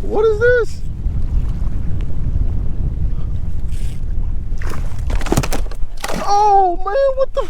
What is this? Oh man, what the?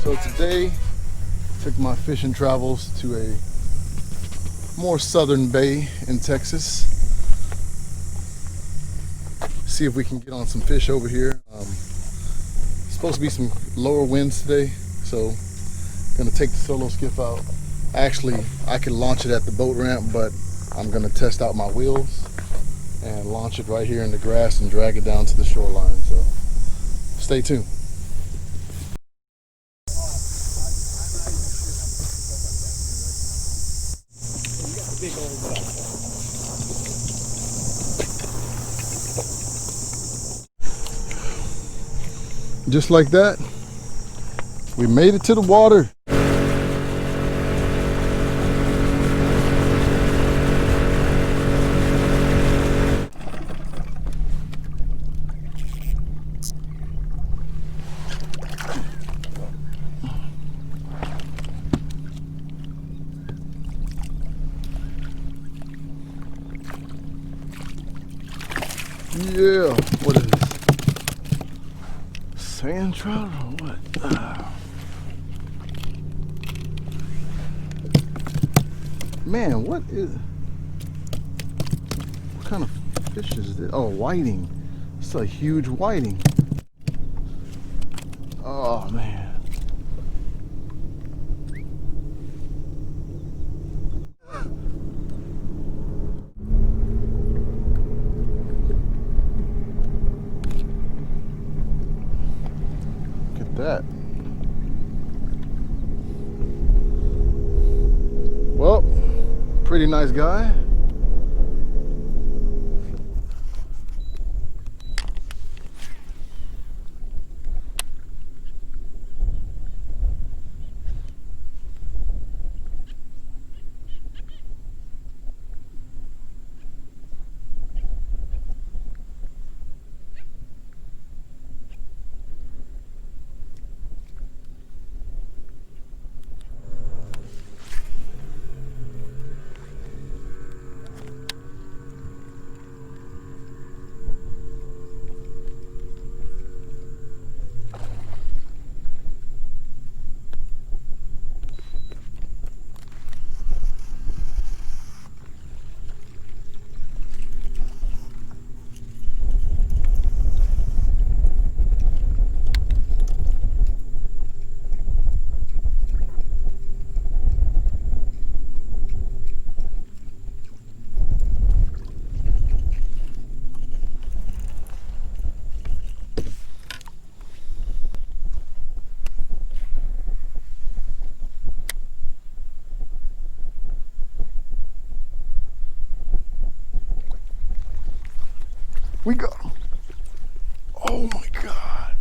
So today, took my fishing travels to a more southern bay in Texas. See if we can get on some fish over here. Supposed to be some lower winds today, so gonna take the solo skiff out. Actually, I can launch it at the boat ramp, but I'm gonna test out my wheels and launch it right here in the grass and drag it down to the shoreline. So stay tuned. Just like that, we made it to the water. Yeah, what is this? Sand trout or what? Man, what kind of fish is this? Oh, whiting. It's a huge whiting. Oh man. That. Well, pretty nice guy. We go. Oh my God.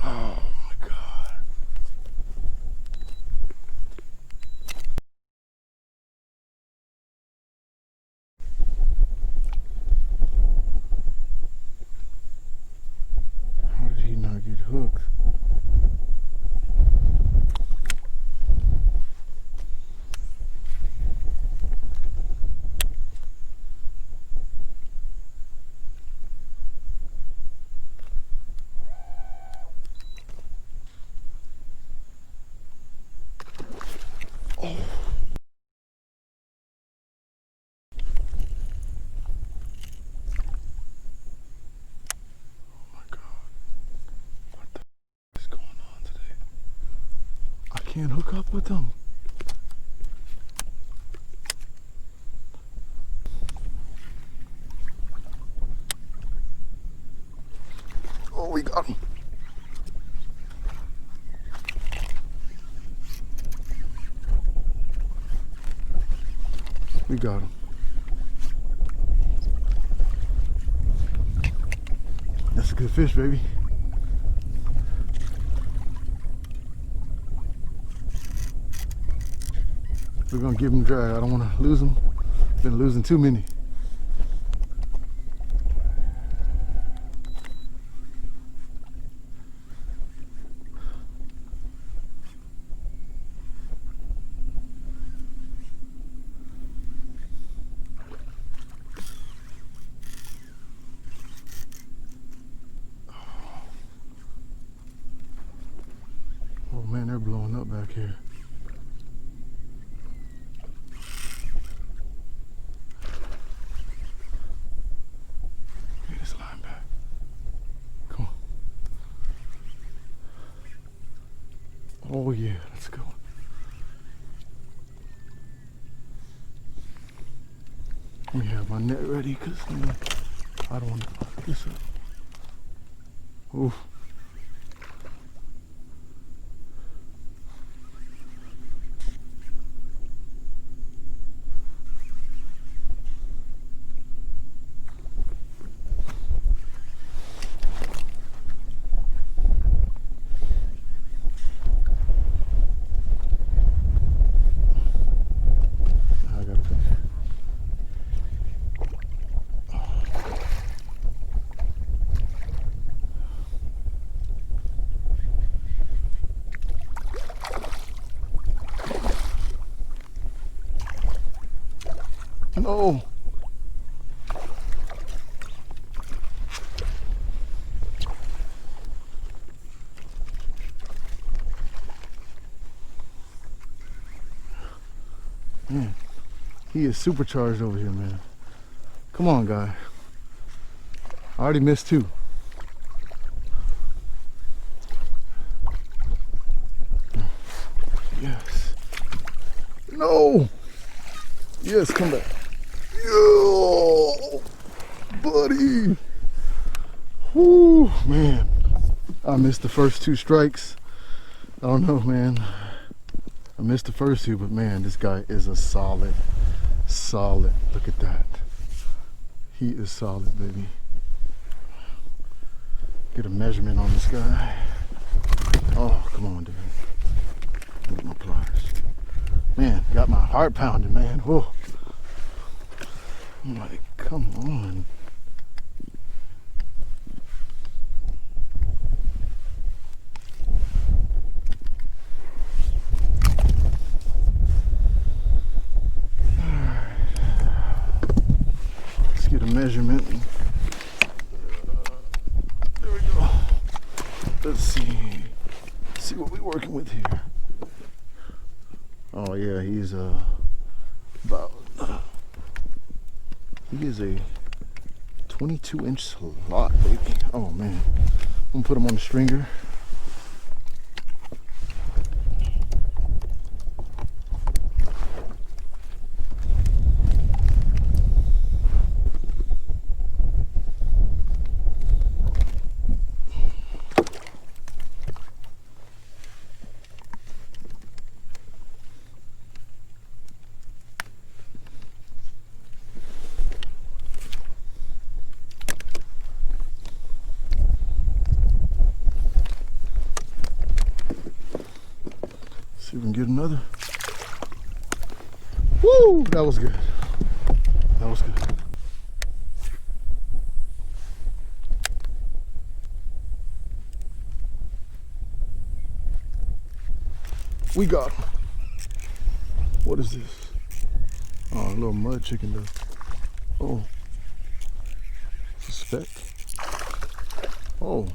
Oh my God. How did he not get hooked? Can't hook up with them. Oh, we got him. We got him. That's a good fish, baby. We're gonna give him a drag. I don't want to lose him. Been losing too many. Oh man, they're blowing up back here. Get this line back. Come on. Oh yeah, let's go. Let me have my net ready because I don't want to fuck this up. Oof. No. Man, he is supercharged over here, man. Come on, guy. I already missed two. Yes. No. Yes, come back. Yo, buddy. Whoo, man. I missed the first two strikes. I don't know, man. I missed the first two, but man, this guy is a solid. Look at that. He is solid, baby. Get a measurement on this guy. Oh, come on, dude. With my pliers. Man, got my heart pounding, man. Whoa. I'm like, come on. Alright. Let's get a measurement. There we go. Let's see. Let's see what we're working with here. Oh yeah, he's about he is a 22-inch slot, baby. Oh man, I'm gonna put him on the stringer. See if we can get another. Woo! That was good. That was good. We got him. What is this? Oh, a little mud chicken though. Oh. It's a speck. Oh.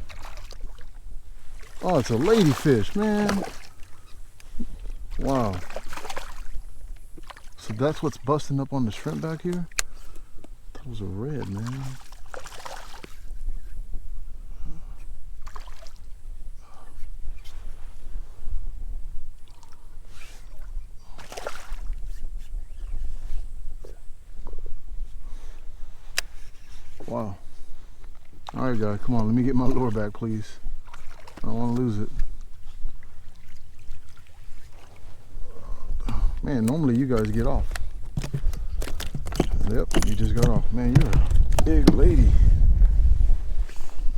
Oh, it's a ladyfish, man. Wow. So that's what's busting up on the shrimp back here? That was a red, man. Wow. All right, guys, come on. Let me get my lure back, please. I don't want to lose it. Man, normally you guys get off. Yep, you just got off. Man, you're a big lady.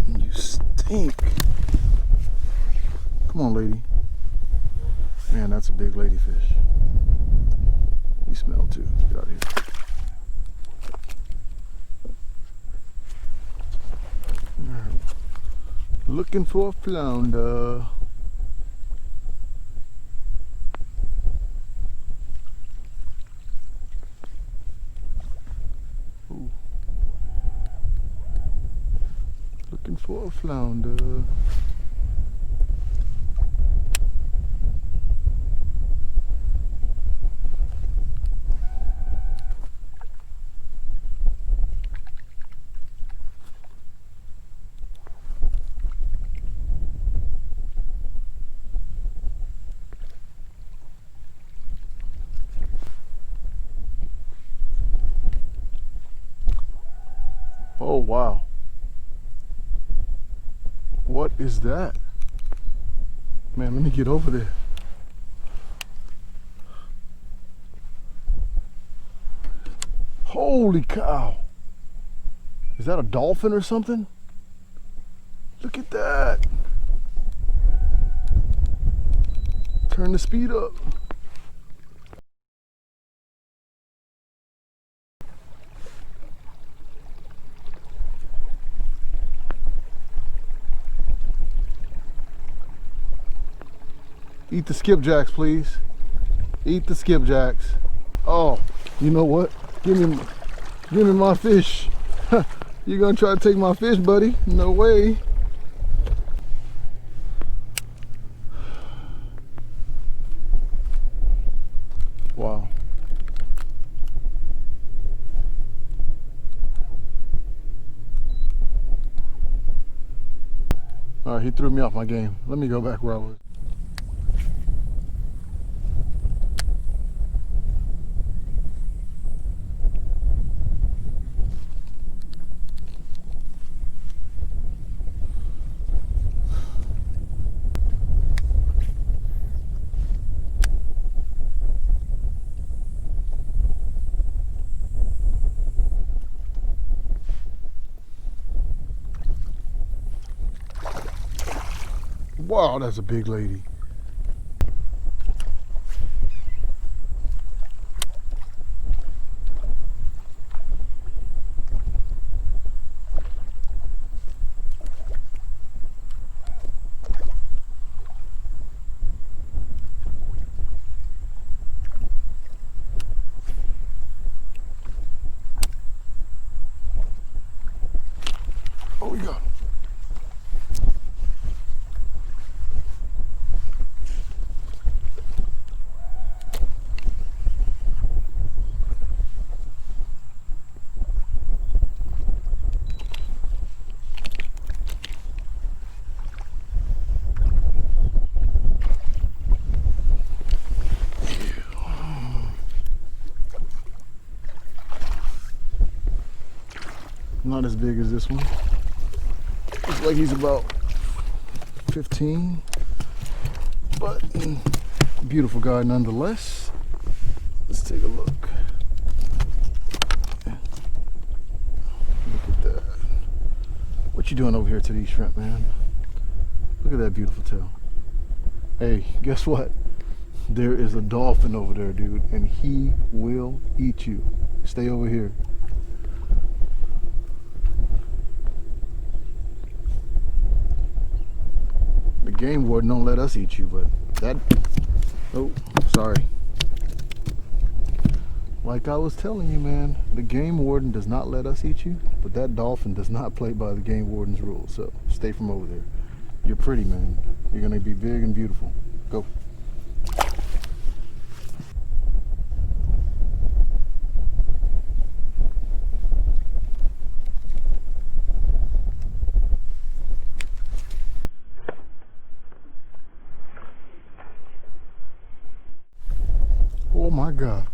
You stink. Come on, lady. Man, that's a big lady fish. You smell too. Get out of here. Looking for a flounder. Ooh. Looking for a flounder. Oh wow. What is that? Man, let me get over there. Holy cow. Is that a dolphin or something? Look at that. Turn the speed up. Eat the skipjacks, please. Eat the skipjacks. Oh, you know what? Give me my fish. You gonna try to take my fish, buddy? No way. Wow. All right, he threw me off my game. Let me go back where I was. Wow, that's a big lady. Oh, we got him. Not as big as this one. Looks like he's about 15, but beautiful guy nonetheless. Let's take a look. Look at that. What you doing over here to these shrimp, man? Look at that beautiful tail. Hey, guess what? There is a dolphin over there, dude, and he will eat you. Stay over here. The game warden don't let us eat you, but that, oh, sorry. Like I was telling you, man, the game warden does not let us eat you, but that dolphin does not play by the game warden's rules, so stay from over there. You're pretty, man. You're gonna be big and beautiful. Go. Oh my God.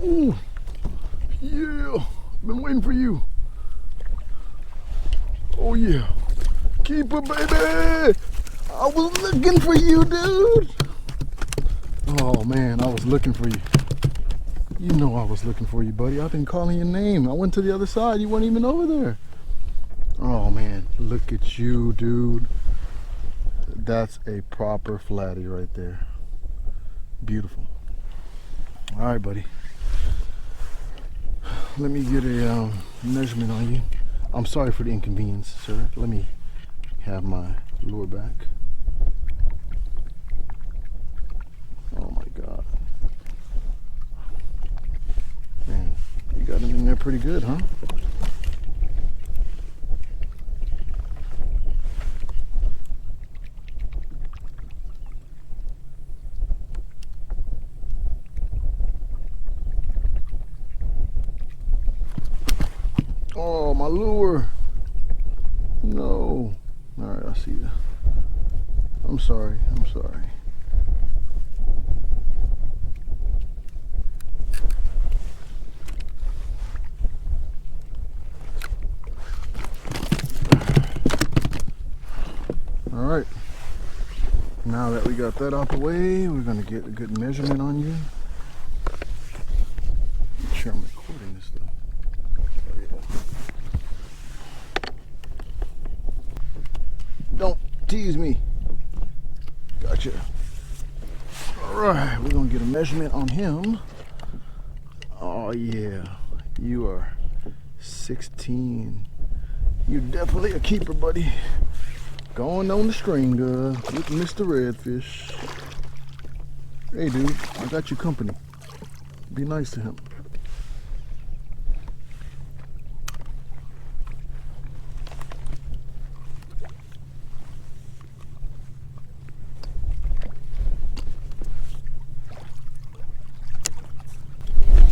Ooh, yeah, been waiting for you. Oh yeah, keeper baby. I was looking for you, dude. Oh man, I was looking for you. You know I was looking for you, buddy. I've been calling your name. I went to the other side. You weren't even over there. Oh man, look at you, dude. That's a proper flatty right there. Beautiful. All right, buddy. Let me get a measurement on you. I'm sorry for the inconvenience, sir. Let me have my lure back. Oh my God. Man, you got him in there pretty good, huh? Oh, my lure. No. All right, I see you. I'm sorry. I'm sorry. All right. Now that we got that out the way, we're going to get a good measurement on you. Make sure I'm recording this stuff. Don't tease me. Gotcha. All right, we're gonna get a measurement on him. Oh yeah, you are 16. You're definitely a keeper, buddy. Going on the stringer with Mr. Redfish. Hey dude, I got you company. Be nice to him.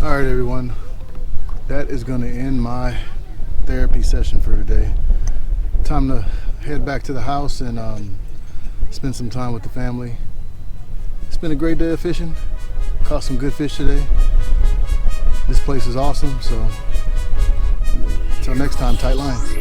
All right, everyone, that is going to end my therapy session for today. Time to head back to the house and spend some time with the family. It's been a great day of fishing. Caught some good fish today. This place is awesome, so until next time, tight lines.